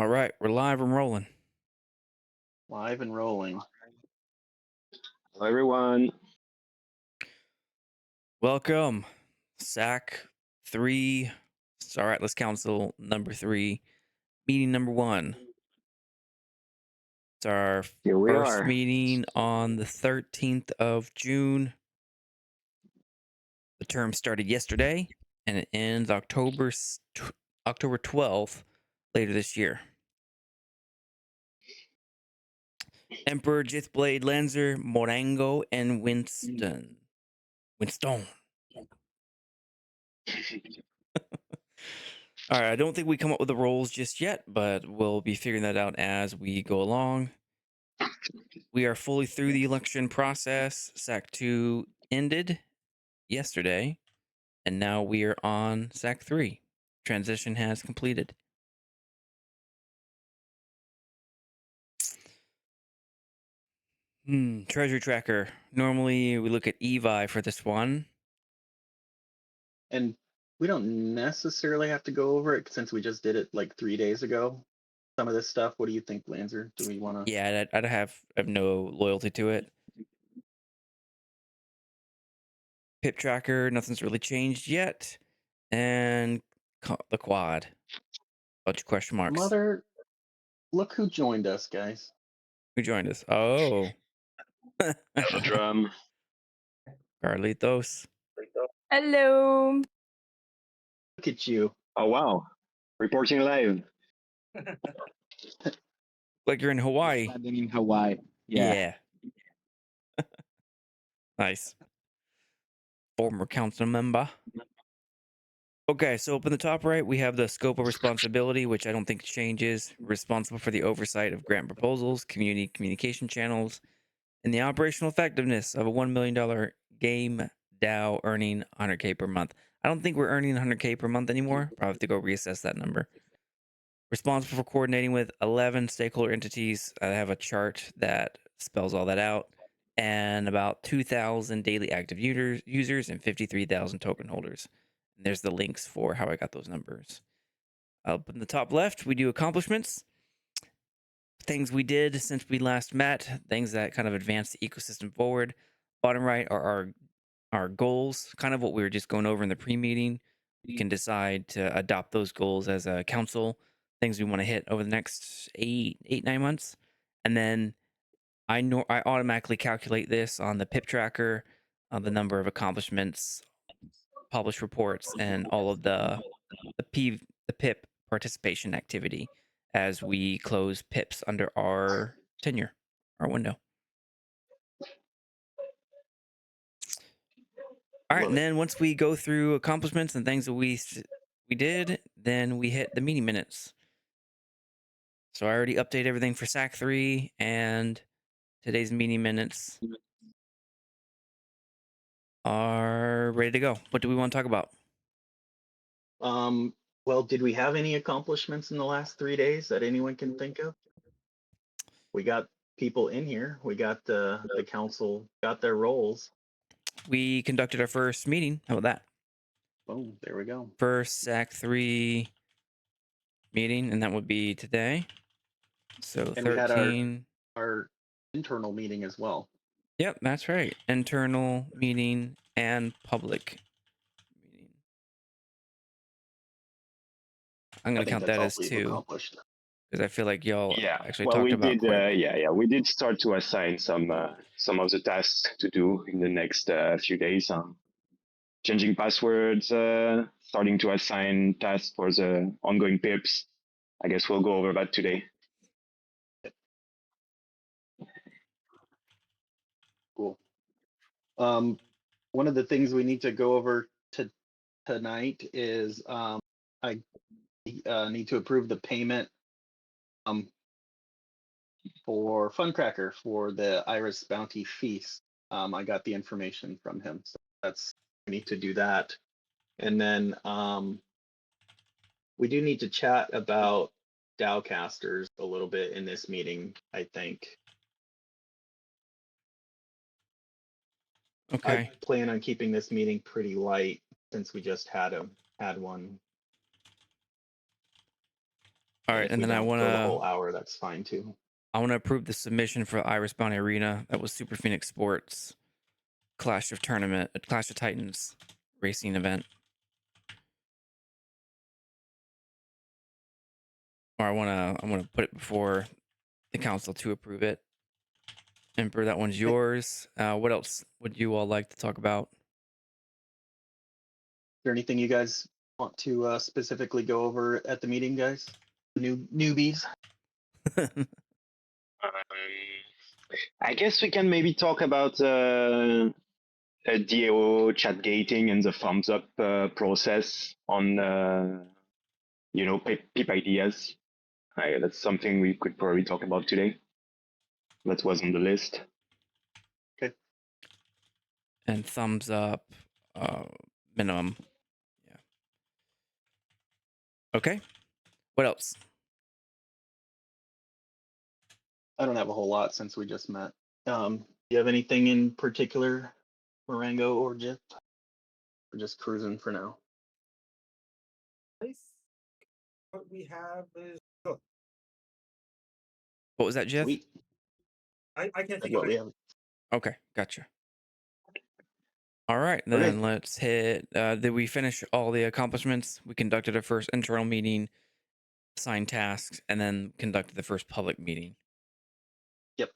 All right, we're live and rolling. Live and rolling. Hello, everyone. Welcome, SAC-3. All right, let's council number 3, meeting number 1. It's our Here we first are. meeting on the 13th of June. The term started yesterday, and it ends October 12th later this year. Emperor, Jithblade, Lanzer, Morango, and Winston. All right, I don't think we come up with the roles just yet, but we'll be figuring that out as we go along. We are fully through the election process. SAC-2 ended yesterday, and now we are on SAC-3. Transition has completed. Treasure tracker. Normally, we look at EVI for this one. And we don't necessarily have to go over it since we just did it like 3 days ago. Some of this stuff, what do you think, Lanzer? Do we want to? Yeah, I have no loyalty to it. Pip tracker, nothing's really changed yet. And the quad. Bunch of question marks. Mother, look who joined us, guys. Who joined us? Oh. Hello, Drum. Carlitos. Hello. Look at you. Oh, wow. Reporting live. Like you're in Hawaii. Landing in Hawaii. Yeah. Nice. Former council member. Okay, so up in the top right, we have the scope of responsibility, which I don't think changes. Responsible for the oversight of grant proposals, community communication channels, and the operational effectiveness of a $1 million game DAO earning 100K per month. I don't think we're earning 100K per month anymore. Probably have to go reassess that number. Responsible for coordinating with 11 stakeholder entities. I have a chart that spells all that out. And about 2,000 daily active users and 53,000 token holders. And there's the links for how I got those numbers. Up in the top left, we do accomplishments. Things we did since we last met. Things that kind of advance the ecosystem forward. Bottom right are our goals, kind of what we were just going over in the pre-meeting. We can decide to adopt those goals as a council. Things we want to hit over the next 9 months. And then I automatically calculate this on the PIP tracker, on the number of accomplishments, published reports, and all of the PIP participation activity as we close PIPs under our tenure, our window. All right, and then once we go through accomplishments and things that we did, then we hit the meeting minutes. So I already updated everything for SAC-3 and today's meeting minutes are ready to go. What do we want to talk about? Well, did we have any accomplishments in the last 3 days that anyone can think of? We got people in here. We got the council got their roles. We conducted our first meeting. How about that? Boom, there we go. First SAC-3 meeting, and that would be today. So And 13. we had our internal meeting as well. Yep, that's right. Internal meeting and public meeting. I'm going to count that as 2 because I feel like y'all actually talked about we did start to assign some of the tasks to do in the next few days. Changing passwords, starting to assign tasks for the ongoing PIPs. I guess we'll go over that today. Cool. One of the things we need to go over tonight is I need to approve the payment for Funcracker for the Iris Bounty Feast. I got the information from him, so we need to do that. And then we do need to chat about DAO casters a little bit in this meeting, I think. Okay. I plan on keeping this meeting pretty light since we just had one. All And right, if and we then I don't go the whole wanna hour, that's fine too. approve the submission for Iris Bounty Arena. That was Super Phoenix Sports Clash of Titans racing event. Or I wanna put it before the council to approve it. Emperor, that one's yours. What else would you all like to talk about? Is there anything you guys want to specifically go over at the meeting, guys? Newbies. I guess we can maybe talk about DAO chat gating and the thumbs up process on PIP ideas. That's something we could probably talk about today. That was on the list. And thumbs up minimum. Yeah. Okay. What else? I don't have a whole lot since we just met. Do you have anything in particular, Marengo or Jip? We're just cruising for now. What we have is good. What was that, Jeff? Sweet. I can't That's think what of we it. have. Okay, gotcha. All right, then let's hit. Did we finish all the accomplishments? We conducted our first internal meeting, assigned tasks, and then conducted the first public meeting. Yep.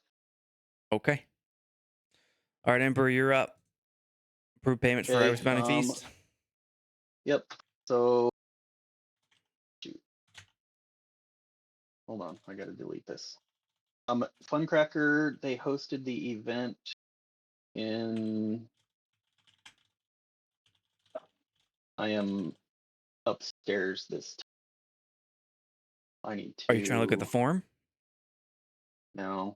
Okay. All right, Emperor, you're up. Approved payments for Okay, Iris Bounty Feast. Yep. So, shoot. Hold on, I gotta delete this. Funcracker, they hosted the event in. I am upstairs this time. I need to. Are you trying to look at the form? No.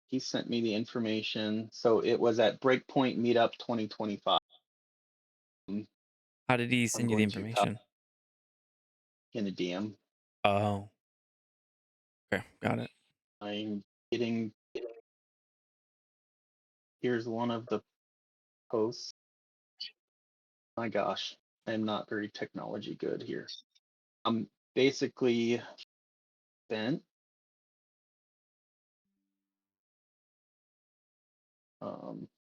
He sent me the information. So it was at Breakpoint Meetup 2025. How did he send you the going to information? In a DM. Oh. Okay, got it. I'm getting. Here's one of the posts. My gosh, I'm not very technology good here. I'm basically spent.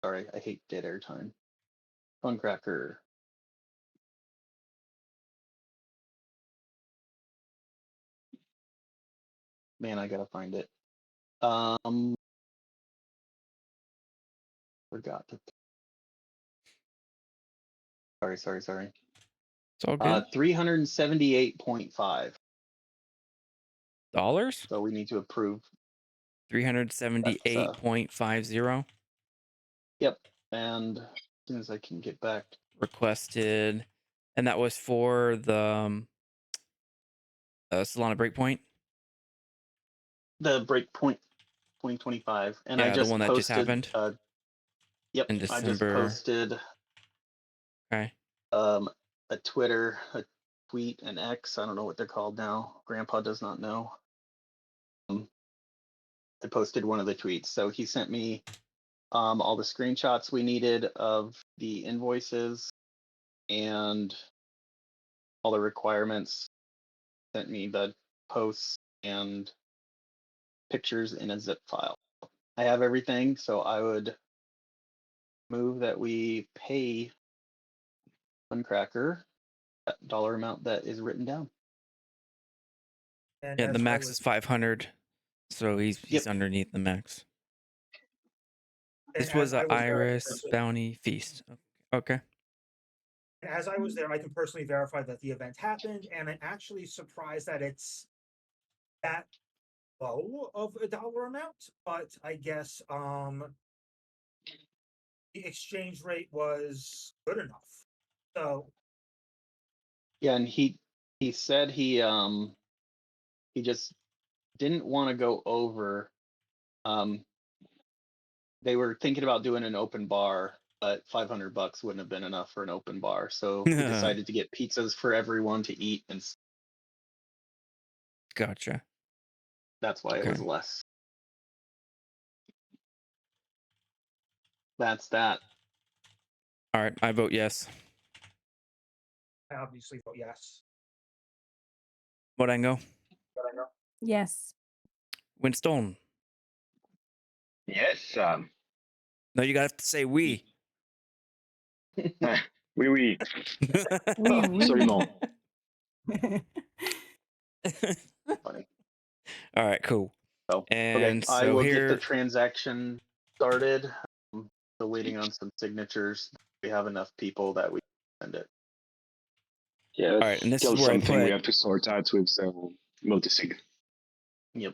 Sorry, I hate dead air time. Funcracker. Man, I gotta find it. Forgot to. Sorry. It's all good. 378.5. Dollars? So we need to approve. 378.50. Yep. And as soon as I can get back. Requested. And that was for the Solana Breakpoint? The Breakpoint 2025. And Yeah, I just the one that posted, just happened. Yep. In I just December. posted Okay. a Twitter, a tweet, an X. I don't know what they're called now. Grandpa does not know. I posted one of the tweets. So he sent me all the screenshots we needed of the invoices and all the requirements. Sent me the posts and pictures in a zip file. I have everything, so I would move that we pay Funcracker that dollar amount that is written down. And Yeah, as the I max was- is 500. So he's Yep. underneath the max. and This as was I an was there, I can Iris personally- Bounty Feast. Okay. and as I was there, I can personally verify that the event happened, and I'm actually surprised that it's that low of a dollar amount. But I guess the exchange rate was good enough. So Yeah, and he said he just didn't want to go over. They were thinking about doing an open bar, but $500 wouldn't have been enough for an open bar. So we decided to get pizzas for everyone to eat, and Gotcha. that's why it was less. That's that. All right, I vote yes. I obviously vote yes. Morango, Yes. Winstone. Yes. No, you gotta say we. Oui, oui. Oui, Absolument. Funny. All right, cool. So okay, And I so will get the here, transaction started. Still waiting on some signatures. We have enough people that we can send it. Yeah. all right, and this Still is where I something we put. have to sort out with multisig. Yep.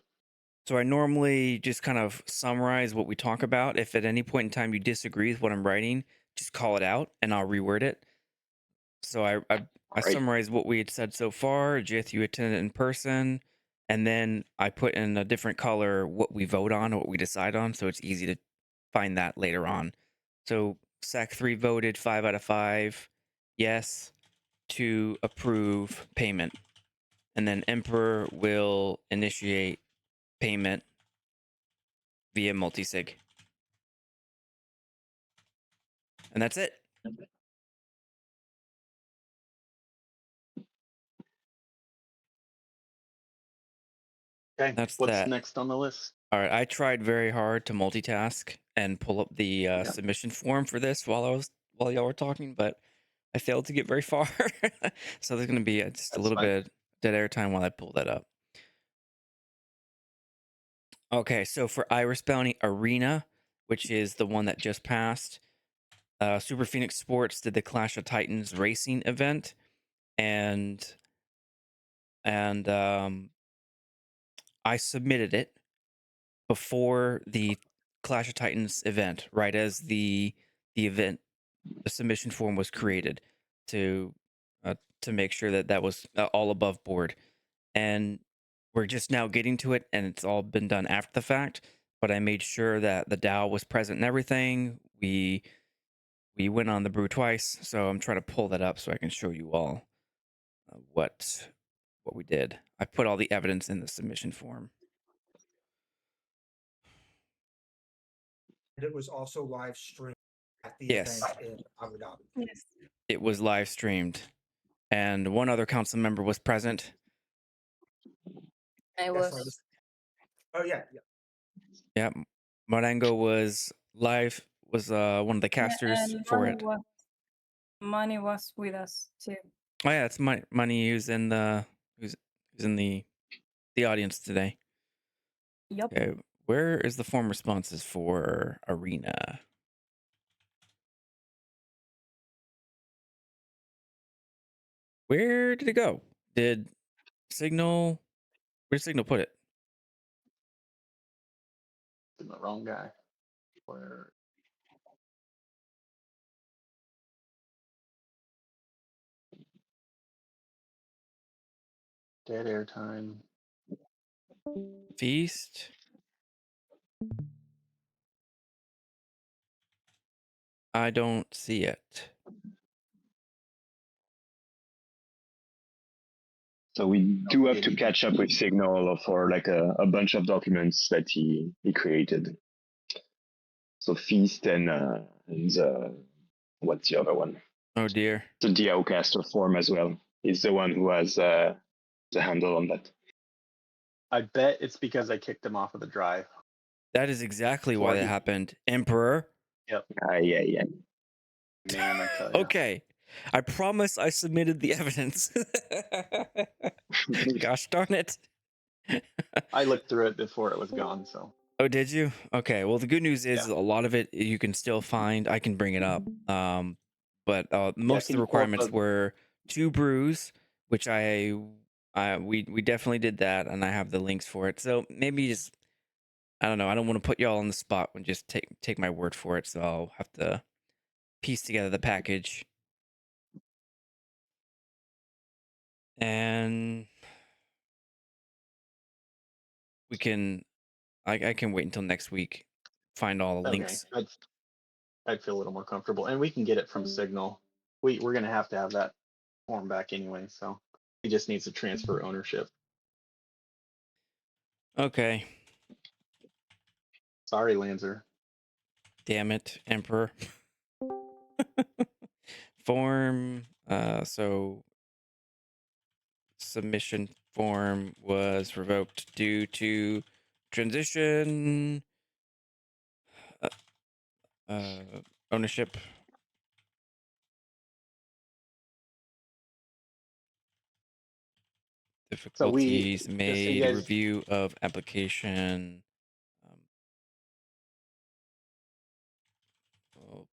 So I normally just kind of summarize what we talk about. If at any point in time you disagree with what I'm writing, just call it out and I'll reword it. So I Right. summarized what we had said so far. Jith, you attended in person, and then I put in a different color what we vote on, what we decide on, so it's easy to find that later on. So SAC-3 voted 5 out of 5 yes to approve payment, and then Emperor will initiate payment via multisig, and that's it. Okay. That's What's that. next on the list? All right, I tried very hard to multitask and pull up the Yeah. submission form for this while y'all were talking, but I failed to get very far. So there's going to be just a That's little fine. bit dead air time while I pull that up. Okay, so for Iris Bounty Arena, which is the one that just passed, Super Phoenix Sports did the Clash of Titans racing event, and I submitted it before the Clash of Titans event, right as the event, the submission form was created to make sure that that was all above board. And we're just now getting to it, and it's all been done after the fact. But I made sure that the DAO was present and everything. We went on the brew twice, so I'm trying to pull that up so I can show you all what we did. I put all the evidence in the submission form. And it was also live streamed at the Yes. event in Abu Dhabi. Yes. It was live streamed, and one other council member was present. I Yes, was. Oh yeah, yeah. Yeah, Marengo was live, was one of the casters And for it. Money was with us too. Oh yeah, it's Money who's in the who's in the audience today. Yup. Okay, where is the form responses for Arena? Where did it go? Did Signal? Where'd Signal put it? The wrong guy. Where? Dead air time. Feast. I don't see it. So we do have to catch up with Signal for like a bunch of documents that he created. So Feast and what's the other one? Oh dear. The DAO caster form as well. He's the one who has the handle on that. I bet it's because I kicked him off of the drive. That is exactly why Or that he- happened. Emperor. Yep. Yeah. Man, I tell you. Okay. I promise I submitted the evidence. Gosh darn it. I looked through it before it was gone, so. Oh, did you? Okay. Well, the good news is Yeah. a lot of it you can still find. I can bring it up. But most of can the you pull up requirements a- were 2 brews, which we definitely did that, and I have the links for it. So maybe just, I don't know. I don't want to put y'all on the spot and just take my word for it. So I'll have to piece together the package. And we can, I can wait until next week, find all the Okay. links. I'd feel a little more comfortable, and we can get it from Signal. We're gonna have to have that form back anyway, so he just needs to transfer ownership. Okay. Sorry, Lanzer. Damn it, Emperor. Form. So submission form was revoked due to transition, ownership. Difficulties just so you made, guys, review of application. Well,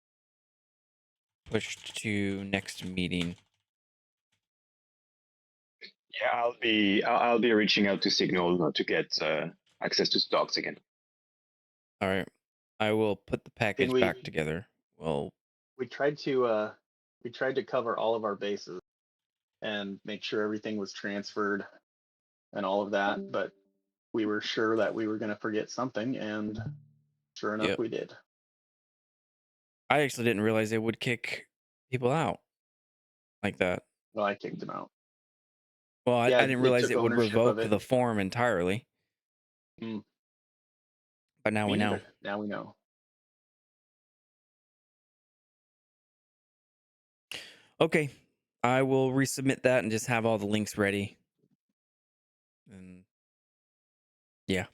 pushed to next meeting. Yeah, I'll be reaching out to Signal to get access to stocks again. All right, I will put the package we- back together. Well, we tried to cover all of our bases and make sure everything was transferred and all of that, but we were sure that we were going to forget something, and sure enough, Yep. we did. I actually didn't realize they would kick people out like that. Well, I kicked him out. Well, I Yeah, didn't they realize took it would ownership of revoke it. the form entirely. Mm. But now Me we know. neither. Now we know. Okay, I will resubmit that and just have all the links ready. And yeah.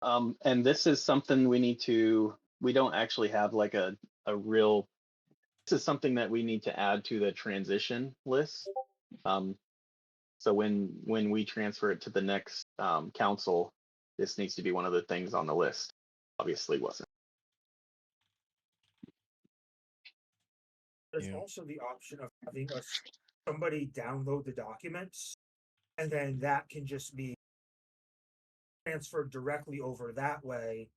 And this is something we don't actually have like a real, this is something that we need to add to the transition list. So when we transfer it to the next council, this needs to be one of the things on the list. Obviously wasn't. There's Yeah. also the option of having somebody download the documents, and then that can just be transferred directly over that way.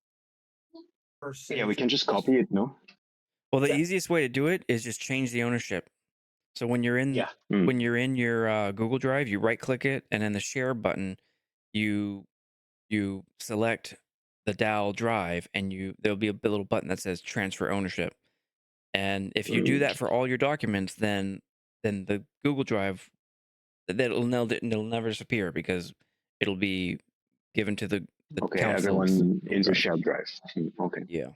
Versus, Yeah, we can just copy it, no? Well, the Yeah. easiest way to do it is just change the ownership. So when you're in Yeah. when you're in your Google Drive, you right click it, and then the share button, you select the DAO drive, and there'll be a little button that says transfer ownership. And if you do that for all your documents, then the Google Drive it'll never disappear because it'll be given to the Okay, council's everyone Google in the Drive. shared drive. Okay. Yeah.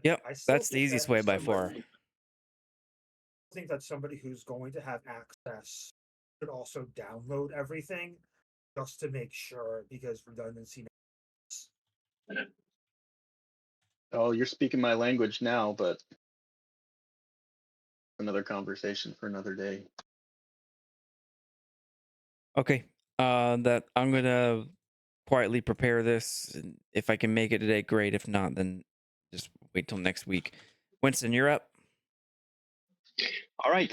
Yep. I still That's the think easiest that way by far. I think that somebody who's going to have access should also download everything just to make sure, because redundancy. Oh, you're speaking my language now, but another conversation for another day. Okay. That I'm gonna quietly prepare this. And if I can make it today, great. If not, then just wait till next week. Winston, you're up. All right.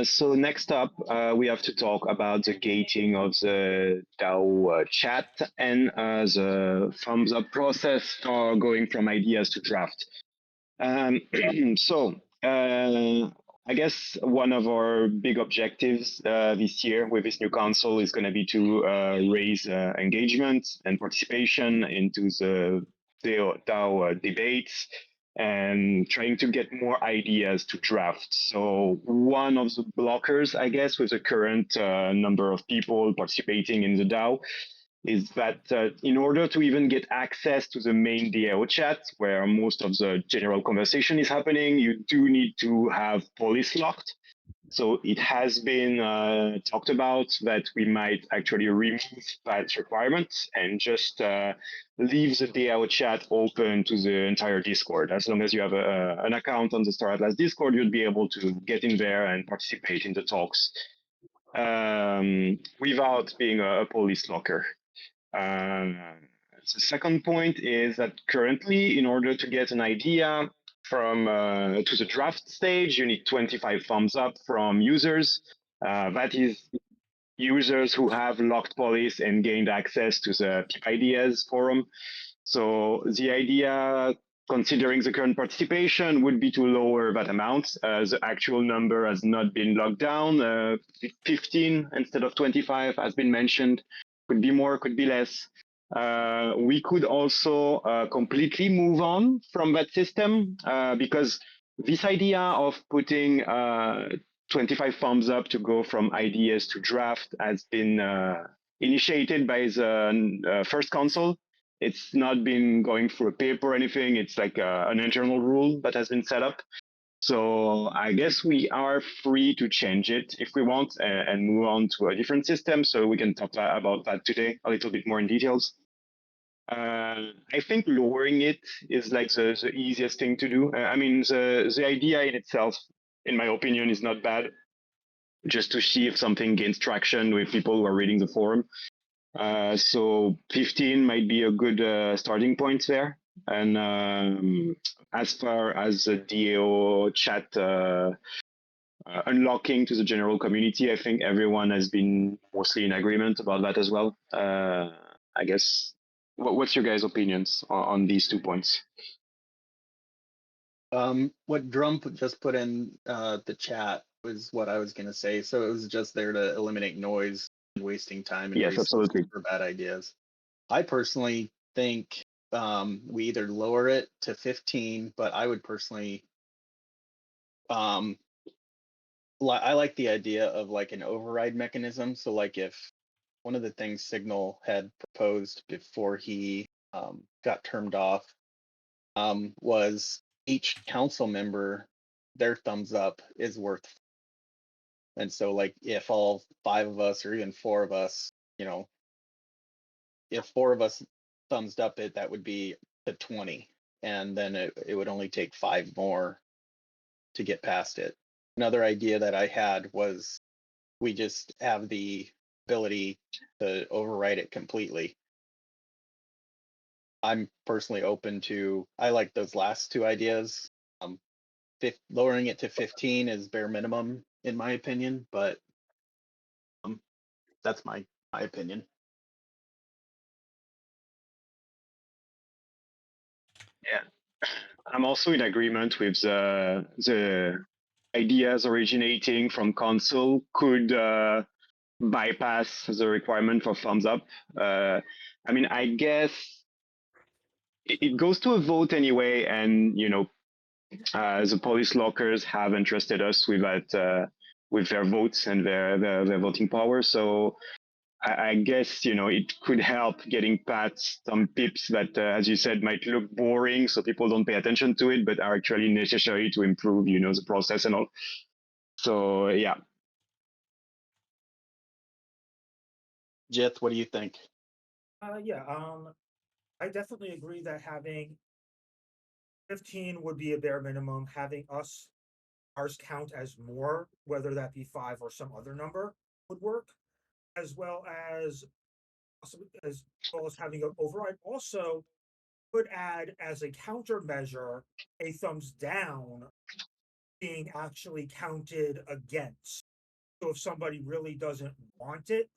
So next up, we have to talk about the gating of the DAO chat and the thumbs up process for going from ideas to draft. So I guess one of our big objectives this year with this new council is going to be to raise engagement and participation into the DAO debates and trying to get more ideas to draft. So one of the blockers, I guess, with the current number of people participating in the DAO is that in order to even get access to the main DAO chat, where most of the general conversation is happening, you do need to have police locked. So it has been talked about that we might actually remove that requirement and just leave the DAO chat open to the entire Discord. As long as you have an account on the Star Atlas Discord, you'll be able to get in there and participate in the talks without being a police locker. The second point is that currently, in order to get an idea from to the draft stage, you need 25 thumbs up from users. That is users who have locked police and gained access to the Peep Ideas forum. So the idea, considering the current participation, would be to lower that amount. The actual number has not been locked down. 15 instead of 25 has been mentioned. Could be more, could be less. We could also completely move on from that system because this idea of putting 25 thumbs up to go from ideas to draft has been initiated by the first council. It's not been going through a paper or anything. It's like an internal rule that has been set up. So I guess we are free to change it if we want and move on to a different system. So we can talk about that today a little bit more in details. I think lowering it is like the easiest thing to do. I mean, the idea in itself, in my opinion, is not bad. Just to see if something gains traction with people who are reading the forum. So 15 might be a good starting point there. And as far as the DAO chat unlocking to the general community, I think everyone has been mostly in agreement about that as well. I guess. What's your guys' opinions on these 2 points? What Drum just put in the chat was what I was going to say. So it was just there to eliminate noise and wasting time and Yes, resources absolutely. for bad ideas. I personally think we either lower it to 15, but I would personally I like the idea of like an override mechanism. So like if one of the things Signal had proposed before he got termed off was each council member, their thumbs up is worth. And so like if all 5 of us or even 4 of us, you know, if 4 of us thumbs up it, that would be the 20. And then it would only take 5 more to get past it. Another idea that I had was we just have the ability to override it completely. I'm personally open to, I like those last 2 ideas. Lowering it to 15 is bare minimum in my opinion, but that's my opinion. Yeah, I'm also in agreement with the ideas originating from console could bypass the requirement for thumbs up. I mean, I guess it goes to a vote anyway, and you know, the police lockers have entrusted us with that with their votes and their voting power. So I guess you know it could help getting past some pips that, as you said, might look boring, so people don't pay attention to it, but are actually necessary to improve, you know, the process and all. So yeah. Jith, what do you think? Yeah, I definitely agree that having 15 would be a bare minimum. Having ours count as more, whether that be 5 or some other number, would work, as well as having an override. Also, could add as a countermeasure a thumbs down being actually counted against. So if somebody really doesn't want it,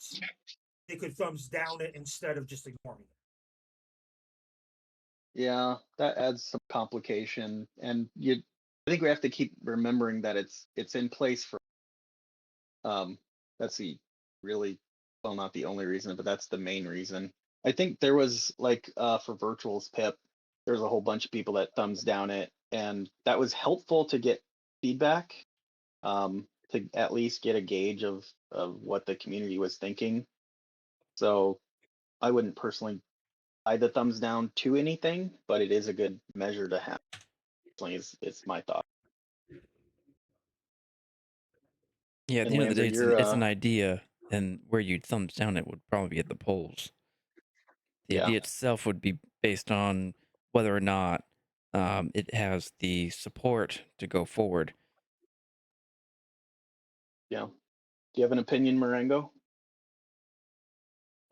they could thumbs down it instead of just ignoring it. Yeah, that adds some complication, and I think we have to keep remembering that it's in place for that's the really, well, not the only reason, but that's the main reason. I think there was like for Virtual's Pip, there's a whole bunch of people that thumbs down it, and that was helpful to get feedback, to at least get a gauge of what the community was thinking. So I wouldn't personally buy the thumbs down to anything, but it is a good measure to have. It's my thought. Yeah, at And the end of the Windsor, day, you're it's an idea, and where you'd thumbs down it would probably be at the polls. The yeah. idea itself would be based on whether or not it has the support to go forward. Yeah. Do you have an opinion, Marengo?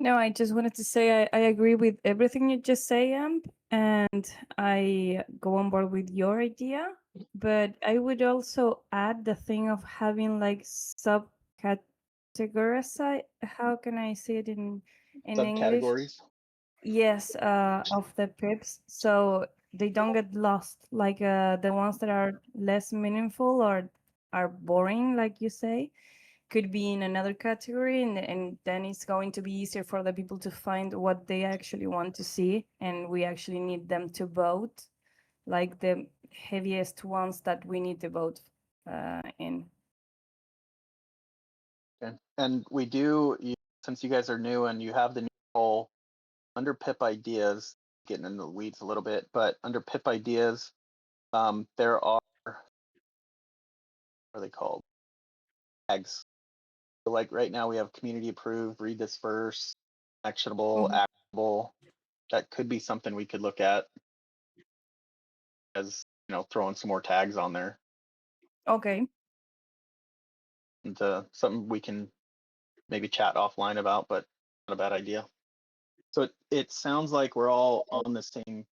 No, I just wanted to say I agree with everything you just say, Amp, and I go on board with your idea. But I would also add the thing of having like subcategories. How can I say it in English? Subcategories? Yes, of the pips, so they don't get lost. Like the ones that are less meaningful or are boring, like you say, could be in another category, and then it's going to be easier for the people to find what they actually want to see, and we actually need them to vote, like the heaviest ones that we need to vote in. Okay. And we do, since you guys are new and you have the new role under PIP ideas, getting into the weeds a little bit, but under PIP ideas, there are are they called? Tags. So like right now we have community approved, read this first, actionable, Mhm. actionable. That could be something we could look at as, throwing some more tags on there. Okay. And something we can maybe chat offline about, but not a bad idea. So it sounds like we're all on the same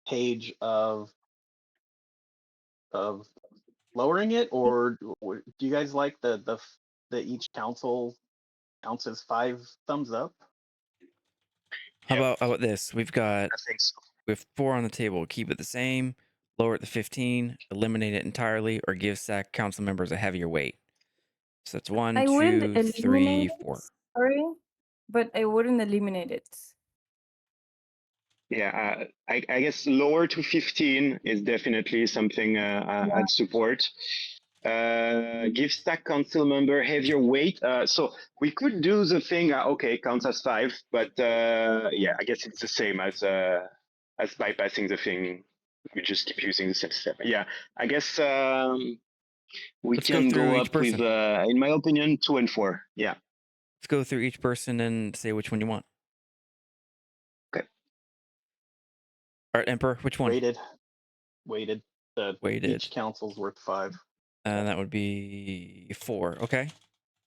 page of lowering it, or do you guys like the each council counts as 5 thumbs up? How about this? We've got I think so. we have 4 on the table. Keep it the same, lower it to 15, eliminate it entirely, or give SAC council members a heavier weight. So that's 1, I wouldn't 2, 3, eliminate 4. it, sorry, but I wouldn't eliminate it. Yeah, I guess lower to 15 is definitely something I'd support. Give stack council member heavier weight. So we could do the thing. Okay, counts as 5, but yeah, I guess it's the same as bypassing the thing. We just keep using the same step. Yeah, I guess we Let's go can through go each up with, person. in my opinion, 2 and 4. Yeah. Let's go through each person and say which one you want. Okay. All right, Emperor, which one? Weighted. Weighted. Each council's worth 5. And that would be 4. Okay.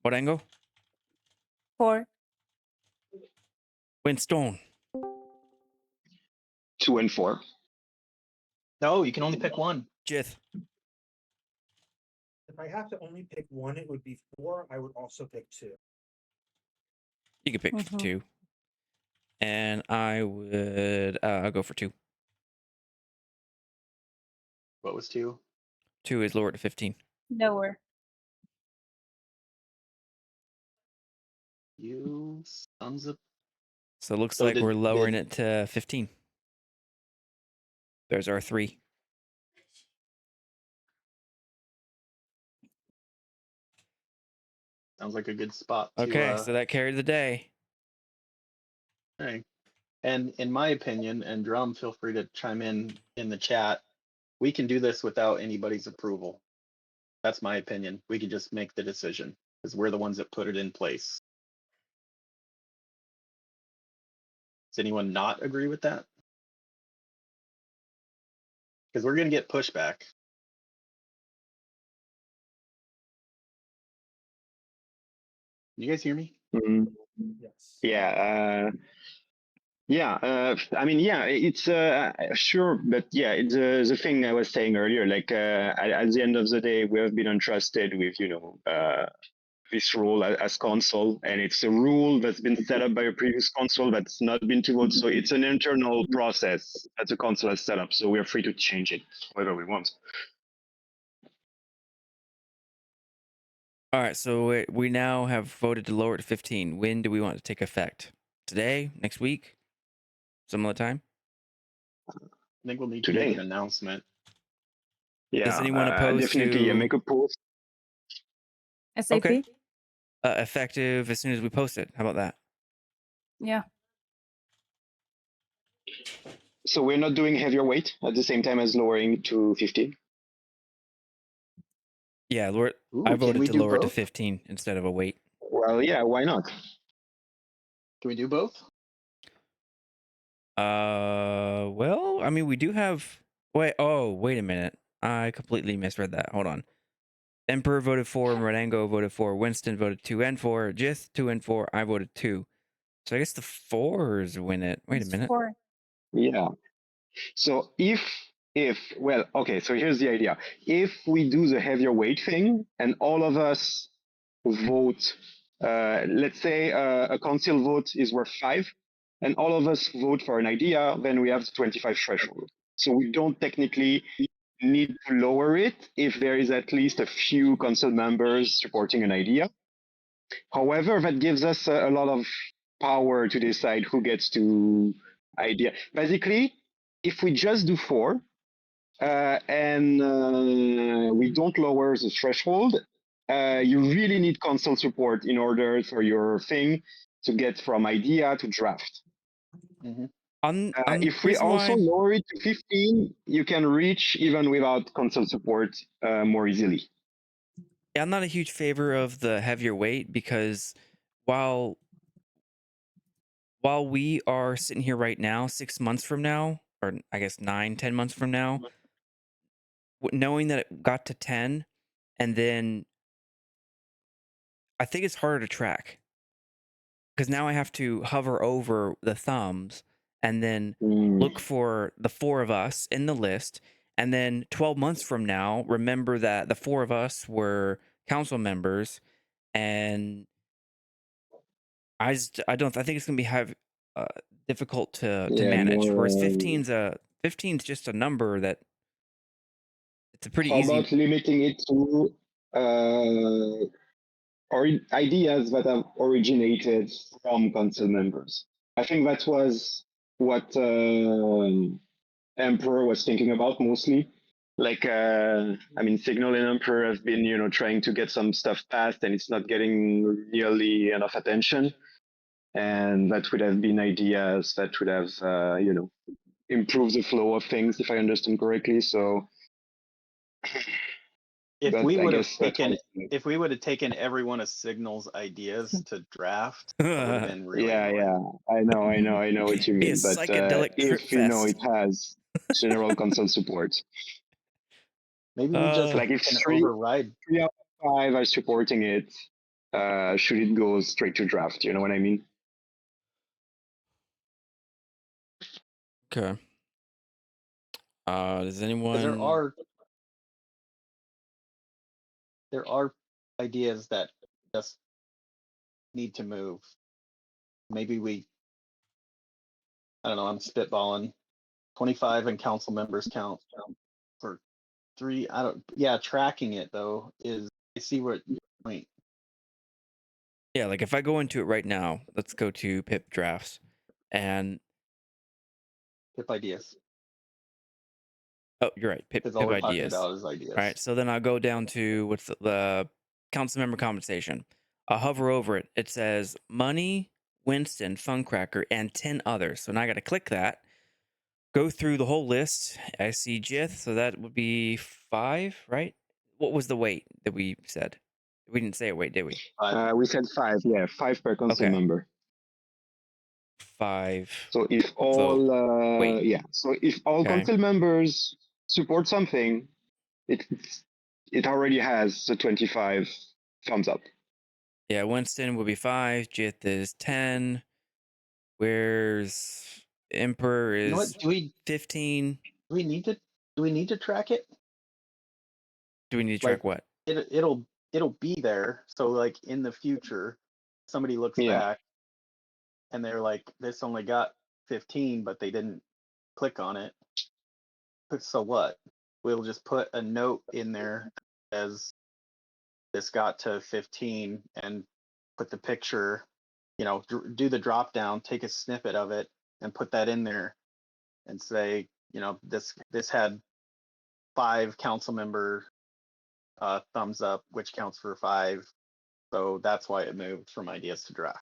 What angle? 4. Windstone. 2 and 4. No, you can only pick one. Jith. If I have to only pick one, it would be 4. I would also pick 2. You could pick Mhm. 2. And I would I'll go for 2. What was 2? 2 is lower to 15. Lower. You sons of. So it looks So like we're lowering did- it to 15. There's our 3. Sounds like a good spot to. Okay, so that carried the day. Okay. And in my opinion, and Drum, feel free to chime in the chat. We can do this without anybody's approval. That's my opinion. We can just make the decision because we're the ones that put it in place. Does anyone not agree with that? Because we're going to get pushback. You guys hear me? Mhm. Yes. Yeah. I mean, yeah, it's sure, but yeah, it's the thing I was saying earlier. Like at the end of the day, we have been entrusted with this role as console, and it's a rule that's been set up by a previous console that's not been to vote. So it's an internal process that the console has set up. So we're free to change it whenever we want. All right, so we now have voted to lower it to 15. When do we want it to take effect? Today? Next week? Some other time? I think we'll need to Today. make an announcement. Yeah, Is anyone opposed definitely to make a post. SAP? Okay. Effective as soon as we post it? How about that? Yeah. So we're not doing heavier weight at the same time as lowering to 15. Yeah, lower. Ooh, I can voted we to do lower it to both? 15 instead of a weight. Well, yeah, why not? Can we do both? Well, I mean, we do have. Wait a minute. I completely misread that. Hold on. Emperor voted 4, Morango voted 4, Winston voted 2 and 4, Jith 2 and 4, I voted 2. So I guess the 4s win it. Wait a It's minute. 4. Yeah. So if well, okay, so here's the idea. If we do the heavier weight thing and all of us vote, let's say a council vote is worth 5, and all of us vote for an idea, then we have the 25 threshold. So we don't technically need to lower it if there is at least a few council members supporting an idea. However, that gives us a lot of power to decide who gets to idea. Basically, if we just do 4 and we don't lower the threshold, you really need council support in order for your thing to get from idea to draft. Mm-hmm. If we also lower it to 15, you can reach even without council support more easily. Yeah, I'm not a huge favor of the heavier weight because while while we are sitting here right now, 6 months from now, or I guess 9, 10 months from now, knowing that it got to 10, and then I think it's harder to track because now I have to hover over the thumbs and then look for the four of us in the list. And then 12 months from now, remember that the four of us were council members, and I think it's gonna be uh, difficult to Yeah, manage. Whereas more. 15's just a number that it's a pretty How easy. about limiting it to or ideas that have originated from council members? I think that was what Emperor was thinking about mostly. Like, I mean, Signal and Emperor have been, trying to get some stuff passed, and it's not getting nearly enough attention. And that would have been ideas that would have, improved the flow of things, if I understand correctly. So, If but we I would have guess that taken was, if we would have taken every one of Signal's ideas to draft, that would have been really yeah, annoying. I know what you Be a mean. But psychedelic trip if fest. it has general council support, Maybe we just like if can three override. 3 out of 5 are supporting it, should it go straight to draft? You know what I mean? Okay. Does Because anyone? there are ideas that just need to move. Maybe I don't know, I'm spitballing. 25 and council members count for 3. I don't. Yeah, tracking it though is. I see what your point. Yeah, like if I go into it right now, let's go to pip drafts, and Tip ideas, oh, you're right, because all pip we're talking ideas. about is All ideas. right, so then I'll go down to what's the council member compensation. I'll hover over it. It says money, Winston, Funcracker, and 10 others. So now I got to click that. Go through the whole list. I see Jith, so that would be 5, right? What was the weight that we said? We didn't say a weight, did we? We said 5, yeah, 5 per council Okay, member. 5 So if vote all, weight. so if all Okay. council members support something, it already has the 25 thumbs up. Yeah, Winston would be 5. Jith is 10. Where's Emperor You know what? is 15. Do we need to do we need to track it? Do we need to Like track what? it'll be there. So like in the future, somebody looks Yeah. back and they're like, this only got 15, but they didn't click on it. So what? We'll just put a note in there as this got to 15 and put the picture, do the drop down, take a snippet of it and put that in there and say, this had 5 council member thumbs up, which counts for 5. So that's why it moved from ideas to draft.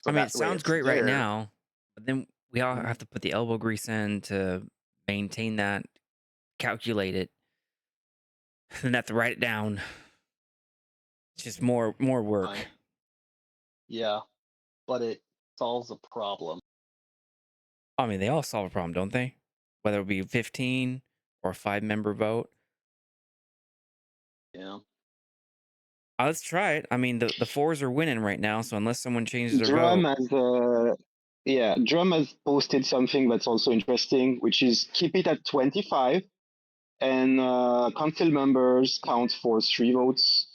So I mean, it that way sounds it's great right there. now, but then we all have to put the elbow grease in to maintain that, calculate it, then have to write it down. It's just more work. Fine. Yeah, but it solves a problem. I mean, they all solve a problem, don't they? Whether it be 15 or a 5-member vote. Yeah. Let's try it. I mean, the fours are winning right now, so unless someone changes their Drum vote, has Drum has posted something that's also interesting, which is keep it at 25, and council members count for 3 votes.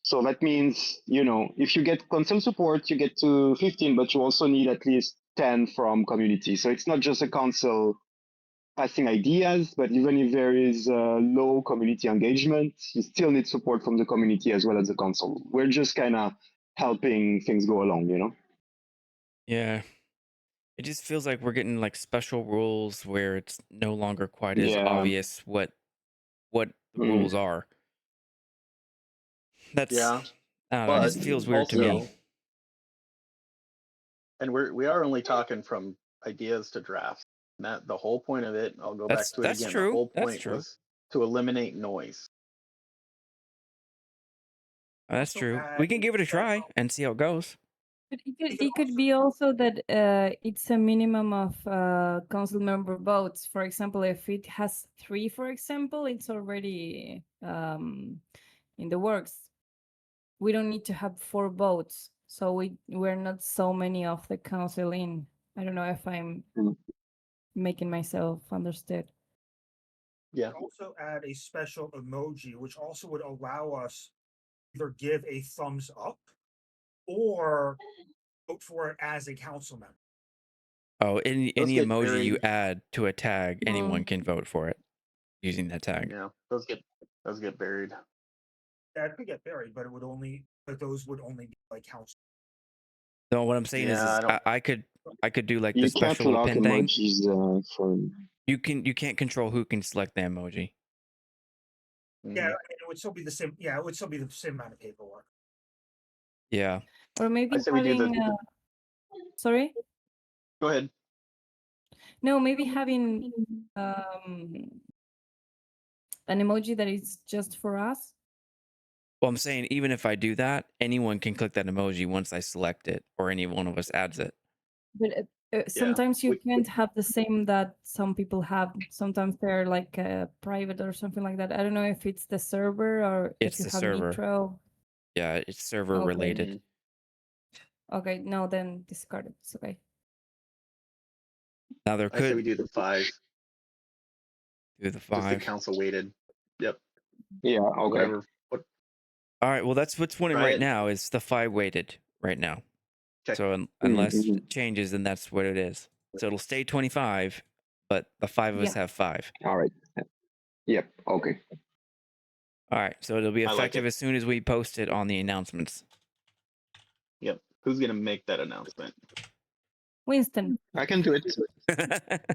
So that means, if you get council support, you get to 15, but you also need at least 10 from community. So it's not just a council passing ideas, but even if there is low community engagement, you still need support from the community as well as the council. We're just kind of helping things go along. yeah. It just feels like we're getting like special rules where it's no longer quite as Yeah. obvious what the Mm. rules are. That's Yeah. I don't know, it But just feels weird to me. also, and we are only talking from ideas to drafts. And that the whole point of it, I'll go back to it That's again. The true. whole That's point true. was to eliminate noise. That's Also true. add We can a give it a try special- and see how it goes. But could it could be also that it's a minimum of council member votes. For example, if it has 3, for example, it's already in the works. We don't need to have 4 votes, so we're not so many of the council in. I don't know if I'm Mm. making myself understood. Yeah. Also add a special emoji, which also would allow us either give a thumbs up or vote for it as a council member. Oh, any Those get emoji you buried. add to a tag, anyone Mm. can vote for it using that tag. Yeah, those get buried. That could get buried, but those would only be like council. No, what I'm saying Yeah, I is don't- I could do like the You can't special lock pin thing. emojis for. You can't control who can select the emoji. Yeah, Mhm. it would still be the same. Yeah, it would still be the same amount of paperwork. Yeah. Or maybe I say we do having the. sorry? Go ahead. No, maybe having an emoji that is just for us. Well, I'm saying even if I do that, anyone can click that emoji once I select it, or any one of us adds it. But sometimes you we- can't have the same that some people have. Sometimes they're like private or something like that. I don't know if it's the server or It's if you the have server. Nitro. Yeah, it's server Okay. related. Mhm. Okay, no, then discard it. It's okay. Now there I say we could do the 5. do the Just the 5. council weighted. Yep. Yeah. Okay. Whatever. All right. Well, that's what's winning Try right it. now. Is the 5 weighted right now. 'Kay. So unless Mhm. it changes, then that's what it is. So it'll stay 25, but the 5 of us Yeah. have 5. All right. Yep. Okay. All right. So it'll be I like effective it. as soon as we post it on the announcements. Yep. Who's gonna make that announcement? Winston. I can do it.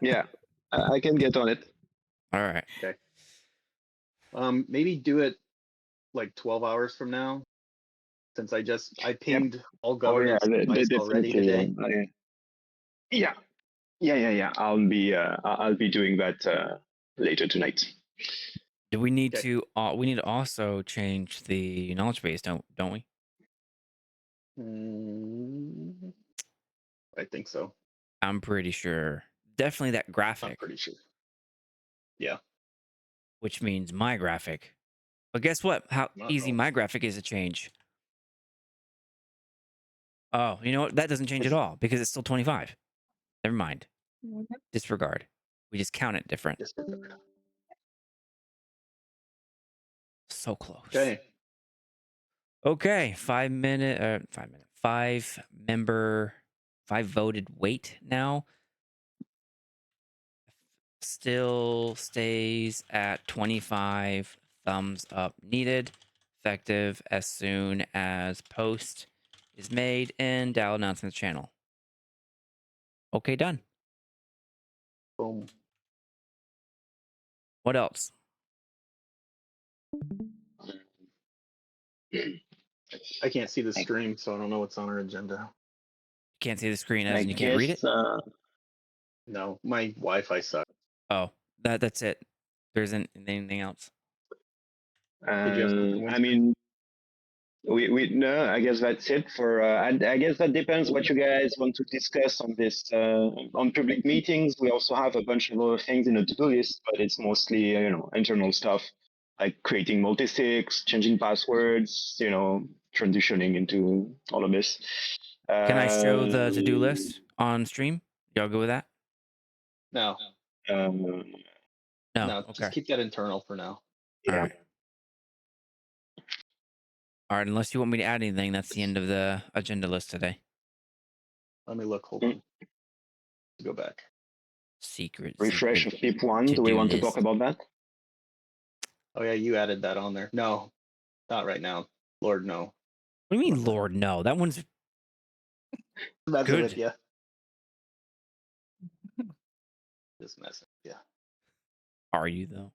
Yeah. I can get on it. All right. Maybe do it like 12 hours from now, since I pinged all Oh yeah. governance device already Definitely. today. Yeah. I'll be doing that later tonight. Do we need Okay. to? We need to also change the knowledge base, don't we? Mm, I think so. I'm pretty sure. Definitely that I'm graphic, pretty sure. Yeah. which means my graphic. But guess what? How easy Uh-oh. my graphic is to change. Oh, you know what? That doesn't change at It's- all because it's still 25. Never mind. Mhm. Disregard. We just count it different. Disregard. So close. Okay. Okay. 5 minute. 5 minute. 5 member. 5 voted weight now. Still stays at 25 thumbs up needed. Effective as soon as post is made in DAO announcements channel. Okay, done. Boom. What else? I can't see the stream, so I don't know what's on our agenda. Can't see the screen I as and you can't read it? guess, No, my Wi-Fi sucks. Oh, that's it. There isn't anything else. Did you have something, I Winston? mean, we no. I guess that's it for. I guess that depends what you guys want to discuss on this on public meetings. We also have a bunch of other things in the to-do list, but it's mostly internal stuff like creating multi-sigs, changing passwords, transitioning into all of this. Can I show the to-do list on stream? Y'all go with that? No, No. No. just Okay. keep that internal for now. All Yeah. right. All right. Unless you want me to add anything, that's the end of the agenda list today. Let me look. Hold on. Go back. Secret. Refresh secret flip one. Do we to-do want to list. talk about that? Oh yeah, you added that on there. No, not right now. Lord, no. What do you mean, Lord? No, that one's Messing Good. with you. Just messing with you. Are you though?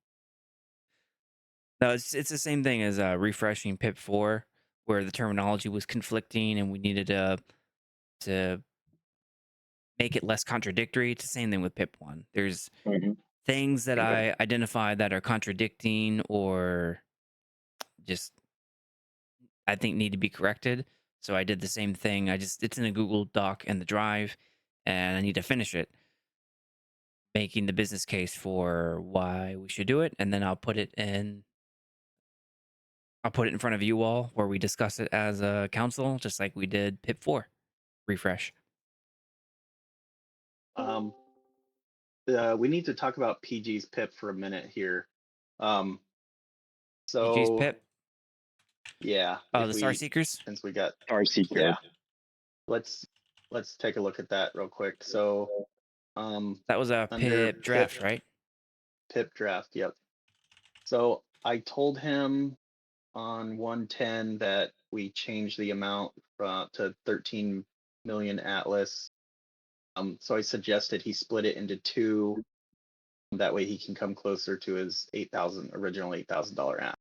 No, it's the same thing as refreshing PIP 4, where the terminology was conflicting and we needed to make it less contradictory. It's the same thing with PIP 1. There's Mhm. things that Okay. I identify that are contradicting or just I think need to be corrected. So I did the same thing. It's in a Google Doc in the drive, and I need to finish it, making the business case for why we should do it, and then I'll put it in front of you all where we discuss it as a council, just like we did PIP 4 refresh. We need to talk about PG's PIP for a minute here. PG's So PIP. yeah, Oh, the Star Seekers. since we got Star Seeker. yeah, let's take a look at that real quick. So That was a under PIP draft, right? PIP draft, yep. So I told him on 110 that we changed the amount to 13 million Atlas. So I suggested he split it into two. That way he can come closer to his original $8,000 app.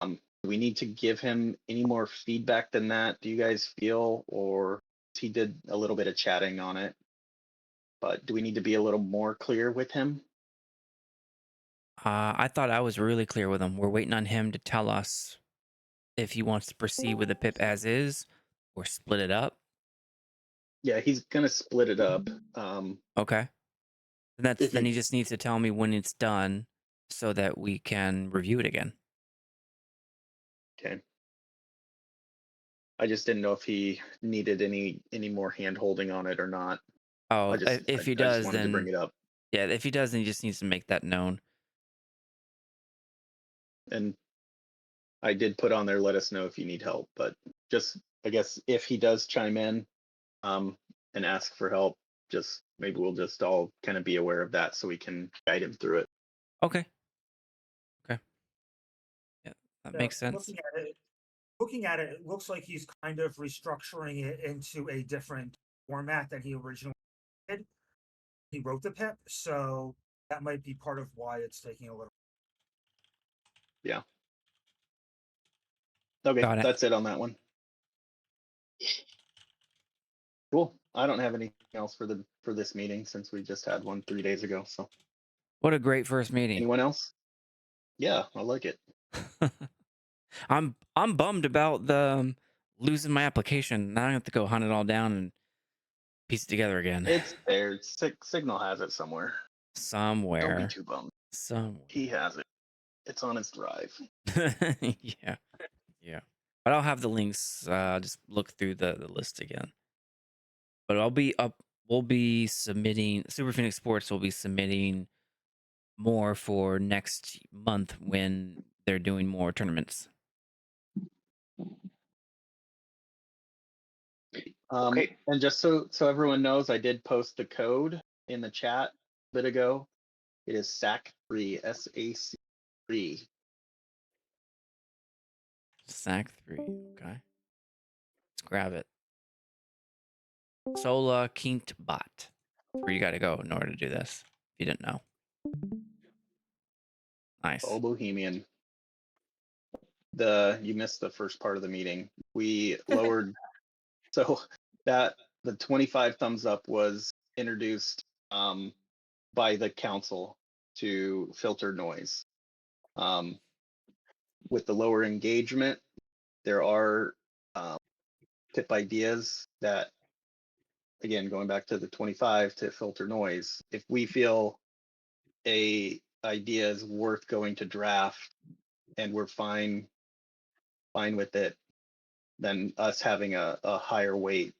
Do we need to give him any more feedback than that? Do you guys feel, or he did a little bit of chatting on it, but do we need to be a little more clear with him? I thought I was really clear with him. We're waiting on him to tell us if he wants to proceed with the PIP as is or split it up. Yeah, he's gonna split it up. Okay. And If then he he- just needs to tell me when it's done so that we can review it again. Okay. I just didn't know if he needed any more hand holding on it or not. Oh, I if he just does, wanted to bring then it up. yeah, if he does, then he just needs to make that known. And I did put on there, let us know if you need help, but just, I guess if he does chime in and ask for help, just maybe we'll just all kind of be aware of that so we can guide him through it. Okay. Okay. Yeah, that Yeah, makes sense. Looking at it, it looks like he's kind of restructuring it into a different format than he originally did. He wrote the PIP, so that might be part of why it's taking a little. Yeah. Okay, Got it. that's it on that one. Cool. I don't have anything else for this meeting since we just had one 3 days ago. So What a great first meeting. anyone else? Yeah, I like it. I'm bummed about the losing my application. Now I have to go hunt it all down and piece it together again. It's there. Signal has it somewhere. Don't be Somewhere. too bummed. Somewhere. He has it. It's on his drive. Yeah. Yeah. But I'll have the links. Just look through the list again. But we'll be submitting, Super Phoenix Sports will be submitting more for next month when they're doing more tournaments. Okay. And just so everyone knows, I did post the code in the chat a bit ago. It is SAC-3, SAC-3. SAC-3. Okay. Let's grab it. Sola Kinked Bot. That's where you got to go in order to do this. If you didn't know. Nice. Oh, Bohemian. You missed the first part of the meeting. We lowered so that the 25 thumbs up was introduced by the council to filter noise. With the lower engagement, there are tip ideas that, again, going back to the 25 to filter noise, if we feel a idea is worth going to draft and we're fine with it, then us having a higher weight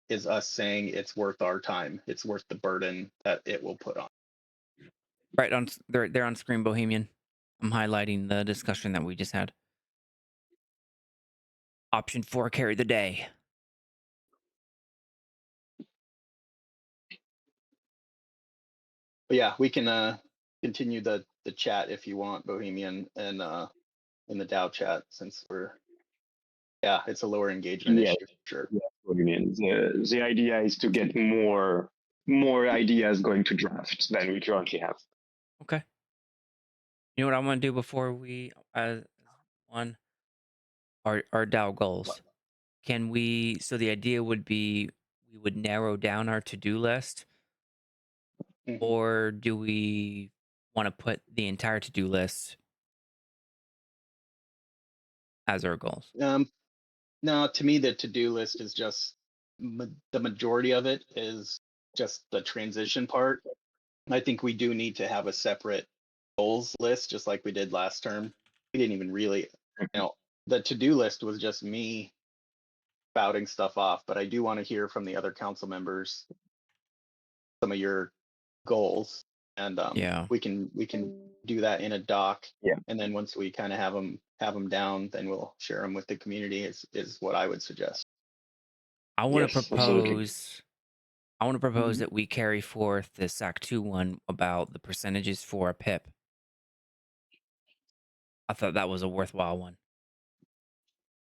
is us saying it's worth our time. It's worth the burden that it will put on. Right on. They're on screen, Bohemian. I'm highlighting the discussion that we just had. Option 4, carry the day. But yeah, we can continue the chat if you want, Bohemian, and in the DAO chat, since it's a lower engagement Yeah. issue, sure. Yeah, what you mean. The idea is to get more ideas going to draft than we currently have. Okay. You know what I want to do before we one our DAO goals. Can we? So the idea would be we would narrow down our to-do list, or do we want to put the entire to-do list as our goals? No, to me, the to-do list is just the majority of it is just the transition part. I think we do need to have a separate goals list, just like we did last term. We didn't even really, the to-do list was just me spouting stuff off, but I do want to hear from the other council members some of your goals, and Yeah. we can do that in a doc. Yeah. And then once we kind of have them down, then we'll share them with the community. Is what I would suggest. I want to Yes, absolutely. propose that we carry forth the SAC-2 one about the percentages for a PIP. I thought that was a worthwhile one.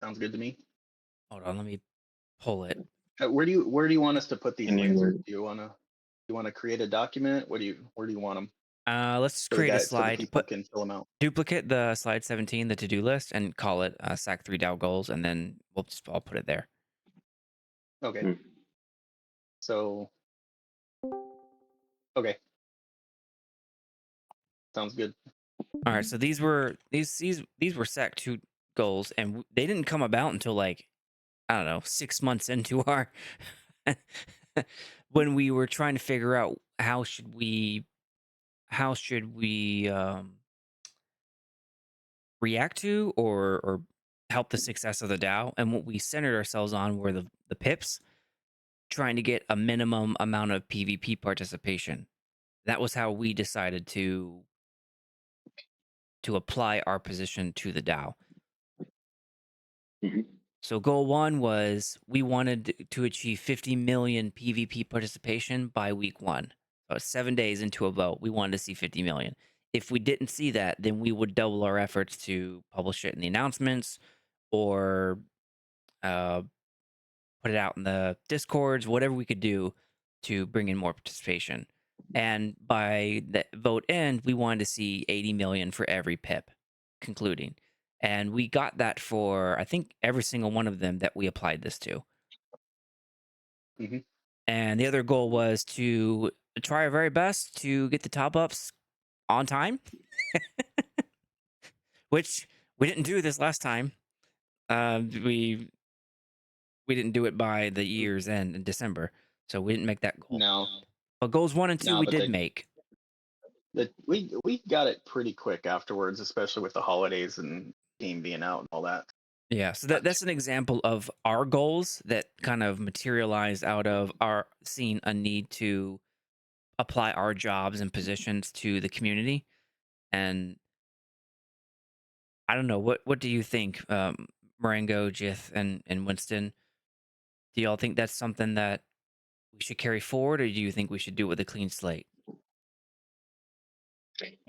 Sounds good to me. Hold on, let me pull it. Where do you want us to put these links? Anywhere. Do you want to create a document? Where do you want them? Let's So create a so the slide. people can fill them out. Duplicate the slide 17, the to-do list, and call it SAC-3 DAO goals, and then I'll put it there. Okay. Hmm. So. Okay. Sounds good. All right, so these were SAC-2 goals, and they didn't come about until like, I don't know, 6 months into our when we were trying to figure out how should we react to or help the success of the DAO. And what we centered ourselves on were the pips, trying to get a minimum amount of PvP participation. That was how we decided to apply our position to the DAO. Mhm. So goal 1 was we wanted to achieve 50 million PvP participation by week 1. So 7 days into a vote, we wanted to see 50 million. If we didn't see that, then we would double our efforts to publish it in the announcements or put it out in the Discords, whatever we could do to bring in more participation. And by the vote end, we wanted to see 80 million for every pip concluding. And we got that for, I think, every single one of them that we applied this to. Mhm. And the other goal was to try our very best to get the top ups on time, which we didn't do this last time. We didn't do it by the year's end in December, so we didn't make that goal. No, But goals 1 and 2 No, we but did make. we got it pretty quick afterwards, especially with the holidays and game being out and all that. Yeah, so that's an example of our goals that kind of materialize out of our seeing a need to apply our jobs and positions to the community. And I don't know, what do you think, Marengo, Jith, and Winston? Do y'all think that's something that we should carry forward, or do you think we should do it with a clean slate?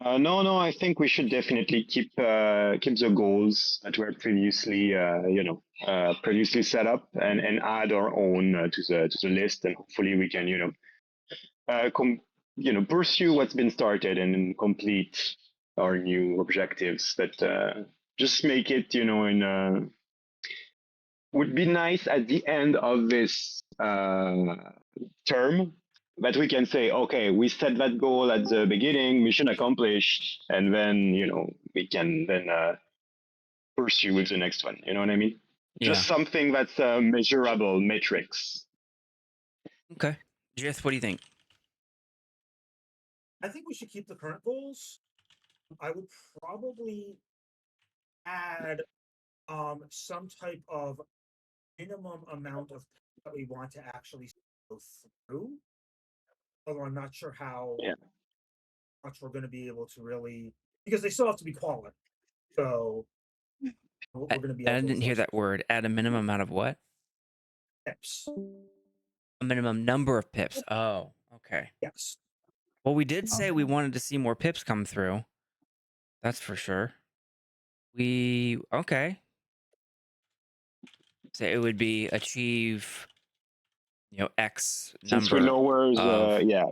No, I think we should definitely keep the goals that were previously, previously set up, and add our own to the list, and hopefully we can, pursue what's been started and complete our new objectives. That just make it, would be nice at the end of this term that we can say, okay, we set that goal at the beginning, mission accomplished, and then we can then pursue with the next one. You know what I mean? Yeah. Just something that's a measurable metrics. Okay. Jith, what do you think? I think we should keep the current goals. I would probably add some type of minimum amount of that we want to actually go through. Although I'm not sure how much we're going to be able to really, because they still have to be quality. So we're going to be able I to didn't hear enforce that word. Add a minimum amount of what? pips. A minimum number of pips. Oh, okay. Yes. Well, we did say we wanted to see more pips come through. That's for sure. Okay. So it would be achieve, X Since we number lower of. yeah.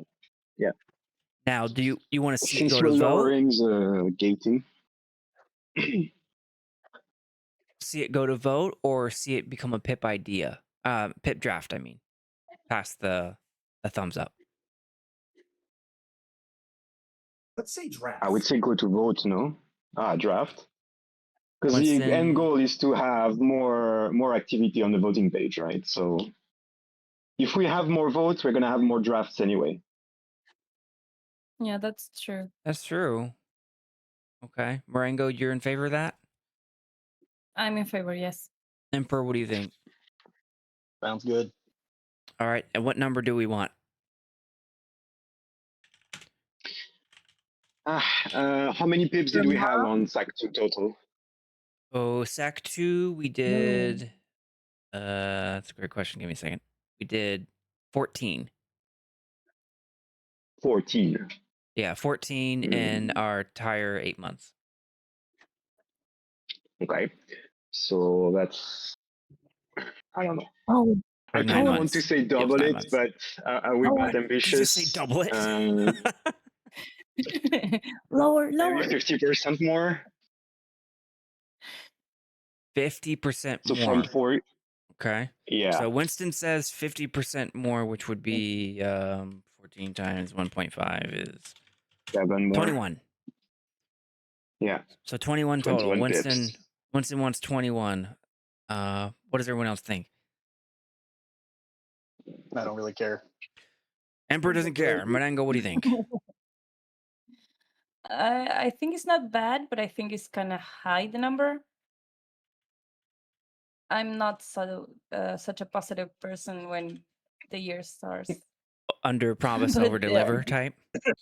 Now, do you want to see it Since go we're to vote? lowering the gating. See it go to vote, or see it become a pip idea? Pip draft, I mean. Pass a thumbs up. Let's say draft. I would say go to vote, no? Draft. Because the end Winston, goal is to have more activity on the voting page, right? So if we have more votes, we're gonna have more drafts anyway. Yeah, that's true. that's true. Okay. Marengo, you're in favor of that? I'm in favor, yes. Emperor, what do you think? Sounds good. All right. And what number do we want? How many pips did we have on SAC-2 total? Oh, SAC-2, we did. That's a great question. Give me a second. We did 14. 14. Yeah, 14 in our entire 8 months. Okay. So that's, I don't know. Oh, Or I 9 kind of months. want to say Yep, double 9 it, months. but are we that Did you ambitious? just say double it? lower, Maybe lower. 50% more. 50% So more. from 4, Okay. yeah, So Winston says 50% more, which would be 14 times 1.5 is 7 more. 21. Yeah, So 21 total. 21 pips. Winston wants 21. What does everyone else think? I don't really care. Emperor doesn't care. Marengo, what do you think? I think it's not bad, but I think it's kind of high, the number. I'm not such a positive person when the year starts. Under promise, But, over deliver type.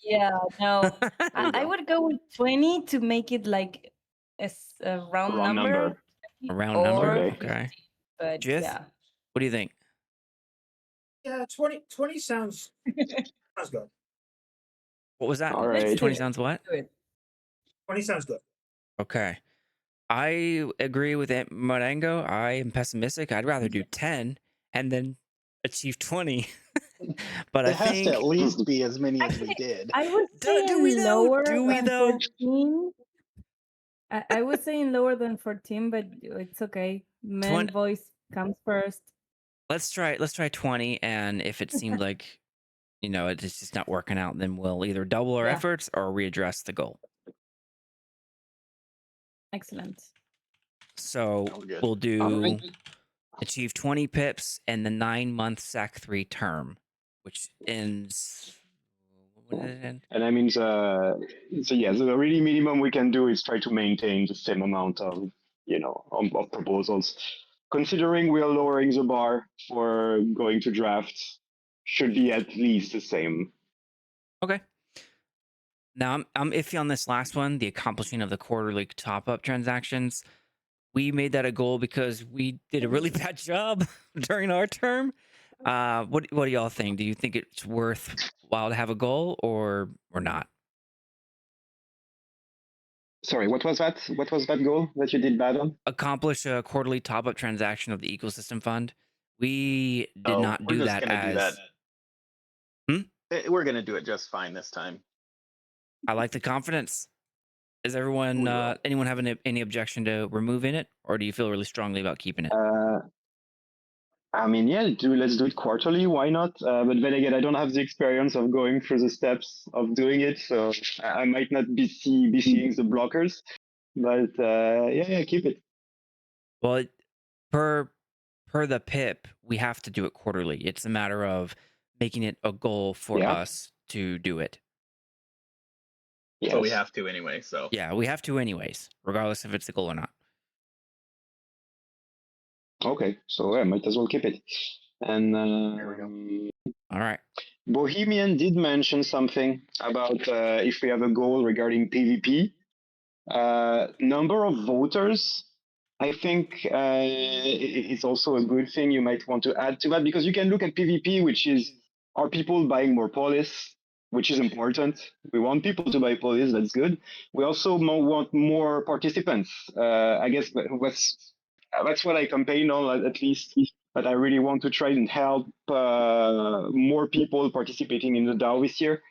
Yeah, no. There you I go. would go with 20 to make it like a round Round number. number. A round number. Or Okay. 50, Okay. but Jith, yeah. what do you think? Yeah, 20 sounds good. What was that? All Let's right. do 20 it. sounds what? Do it. 20 sounds good. Okay. I agree with Marengo. I am pessimistic. I'd rather do 10 and then achieve 20. But I It has to at think. least be as many as we Actually, did. I was Do we saying though? lower Do we than though? 14. I was saying lower than 14, but it's okay. Man 20 voice comes first. Let's try 20, and if it seems like it's just not working out, then we'll either double our Yeah. efforts or readdress the goal. Excellent. So Sounds good. we'll do Alright. achieve 20 pips and the 9-month SAC-3 term, which ends. When did it end? And that means, so yeah, the really minimum we can do is try to maintain the same amount of, of proposals. Considering we are lowering the bar for going to draft, should be at least the same. Okay. Now I'm iffy on this last one, the accomplishing of the quarterly top-up transactions. We made that a goal because we did a really bad job during our term. What do y'all think? Do you think it's worthwhile to have a goal or not? Sorry, what was that? What was that goal that you did bad on? Accomplish a quarterly top-up transaction of the ecosystem fund. We did not we're do just that gonna do that. as. We're gonna do it just fine this time. I like the confidence. Is everyone, We will. anyone have any objection to removing it, or do you feel really strongly about keeping it? I mean, yeah, let's do it quarterly. Why not? But then again, I don't have the experience of going through the steps of doing it, so I might not be seeing the blockers. But yeah, keep it. Well, per the PIP, we have to do it quarterly. It's a matter of making it a goal for Yeah. us to do it. Yes. But we have to anyway, so. Yeah, we have to anyways, regardless if it's a goal or not. Okay, so I might as well keep it. And There we go. All right. Bohemian did mention something about if we have a goal regarding PvP. Number of voters, I think it's also a good thing you might want to add to that, because you can look at PvP, which is, are people buying more polis, which is important. We want people to buy polis, that's good. We also want more participants. I guess that's what I campaign on, at least. But I really want to try and help more people participating in the DAO this year.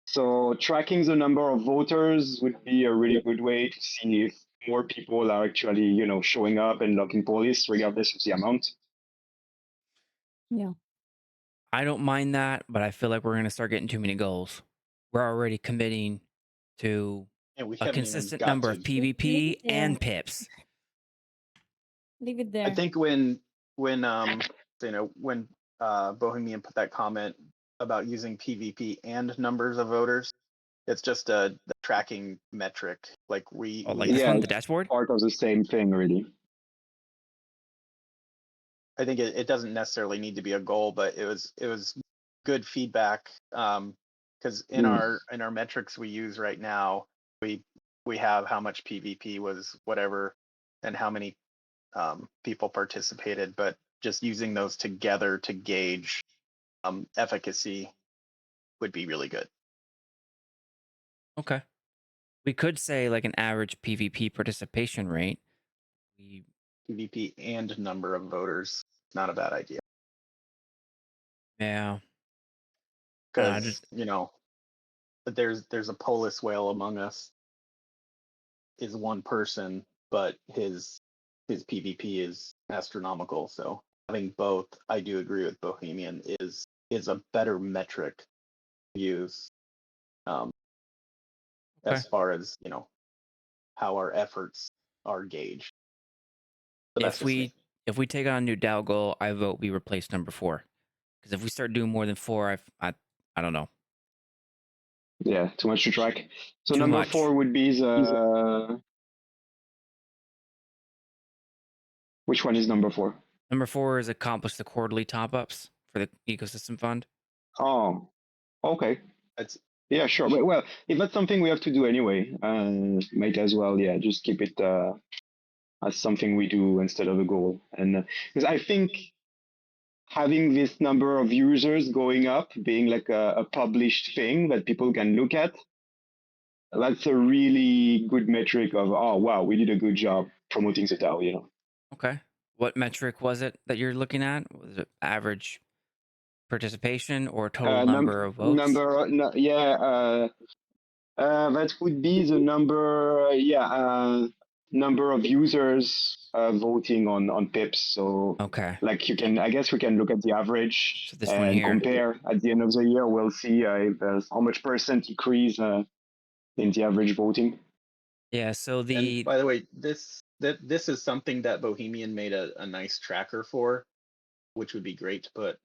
So tracking the number of voters would be a really good way to see if more people are actually, showing up and locking police, regardless of the amount. Yeah. I don't mind that, but I feel like we're going to start getting too many goals. We're already committing to And we A haven't even consistent got number to. of PvP Yeah. and pips. Leave it there. I think when Bohemian put that comment about using PvP and numbers of voters, it's just the tracking metric. Like we Oh, like we this Yeah, one, the it's dashboard. part of the same thing, really. I think it doesn't necessarily need to be a goal, but it was good feedback. Because in Mm. our metrics we use right now, we have how much PvP was whatever, and how many people participated, but just using those together to gauge efficacy would be really good. Okay. We could say like an average PvP participation rate. PvP and number of voters, not a bad idea. Yeah. Because just there's a polis whale among us is one person, but his PvP is astronomical. So having both, I do agree with Bohemian, is a better metric to use as far as how our efforts are gauged. But that's just me. if we take on a new DAO goal, I vote we replace number 4. Because if we start doing more than 4, I don't know. Yeah, too much to track. So Too number much. 4 would be the. Which one is number 4? Number 4 is accomplish the quarterly top-ups for the ecosystem fund. Oh, okay. That's Yeah, sure. Well, if that's something we have to do anyway, might as well, yeah, just keep it as something we do instead of a goal. And because I think having this number of users going up, being like a published thing that people can look at, that's a really good metric of, oh, wow, we did a good job promoting the DAO, Okay. What metric was it that you're looking at? Was it average participation or total number of votes? That would be the number of users voting on pips. So Okay. like I guess we can look at the average So this one and here. compare at the end of the year. We'll see if there's how much percent increase in the average voting. Yeah, so and by the way, this is something that Bohemian made a nice tracker for, which would be great to put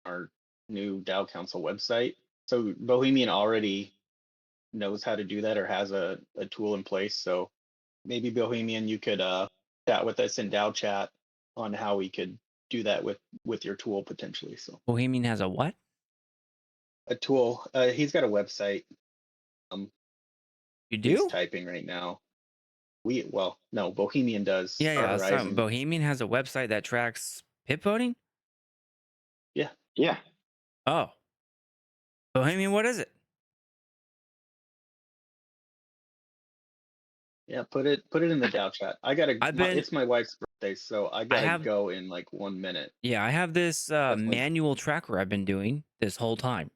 on our new DAO Council website. So Bohemian already knows how to do that or has a tool in place. So maybe Bohemian, you could chat with us in DAO chat on how we could do that with your tool potentially. So Bohemian has a what? a tool. He's got a website. You He's do? typing right now. No, Bohemian does. Yeah, Star yeah. So Horizon. Bohemian has a website that tracks pip voting? Yeah. Oh. Bohemian, what is it? Yeah, put it in the DAO chat. It's my wife's birthday, so I gotta go in like 1 minute. Yeah, I have this manual tracker I've been doing this whole time.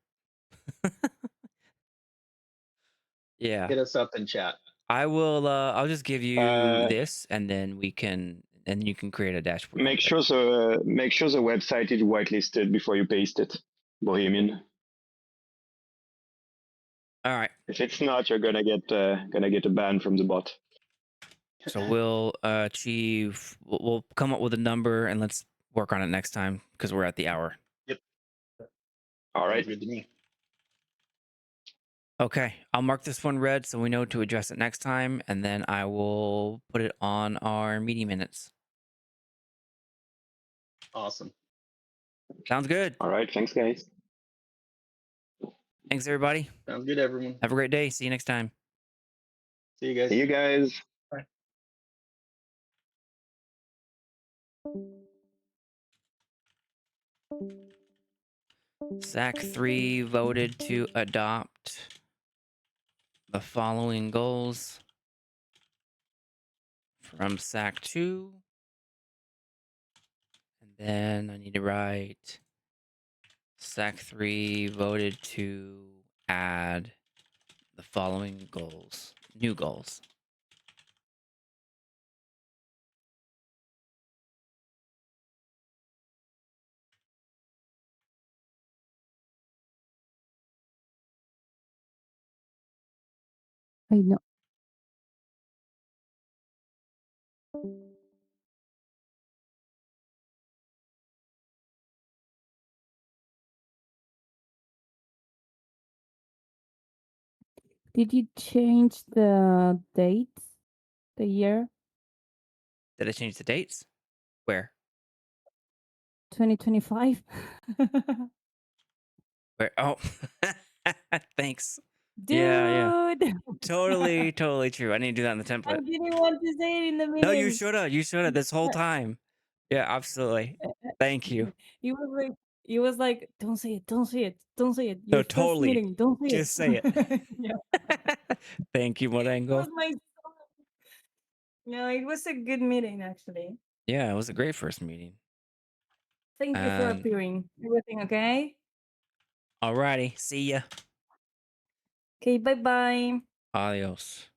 Yeah. Hit us up in chat. I will I'll just give you this and then you can create a dashboard. Make sure the website is whitelisted before you paste it, Bohemian. All right. If it's not, you're gonna get a ban from the bot. So we'll we'll come up with a number and let's work on it next time because we're at the hour. Yep. All right. Sounds good to me. Okay, I'll mark this one red so we know to address it next time, and then I will put it on our meeting minutes. Awesome. Sounds good. All right. Thanks, guys. Thanks, everybody. Sounds good, everyone. Have a great day. See you next time. See you guys. See you guys. Bye. SAC-3 voted to adopt the following goals from SAC-2. And then I need to write SAC-3 voted to add the following goals, new goals. I know. Did you change the date, the year? Did I change the dates? Where? 2025? Where? Oh, thanks. Dude! Yeah. Totally true. I need to do that in the I template. didn't want to say it in the meeting. No, you should have. You should have this whole time. Yeah, absolutely. Thank you. He was like, don't say it, don't say it, don't say it. No, Your first totally. meeting, don't say Just say it. Yeah. Thank you, That Morengo. was my son. No, it was a good meeting actually. Yeah, it was a great first meeting. Thank you for And appearing. Everything okay? alrighty, see ya. Okay, bye bye. Adios.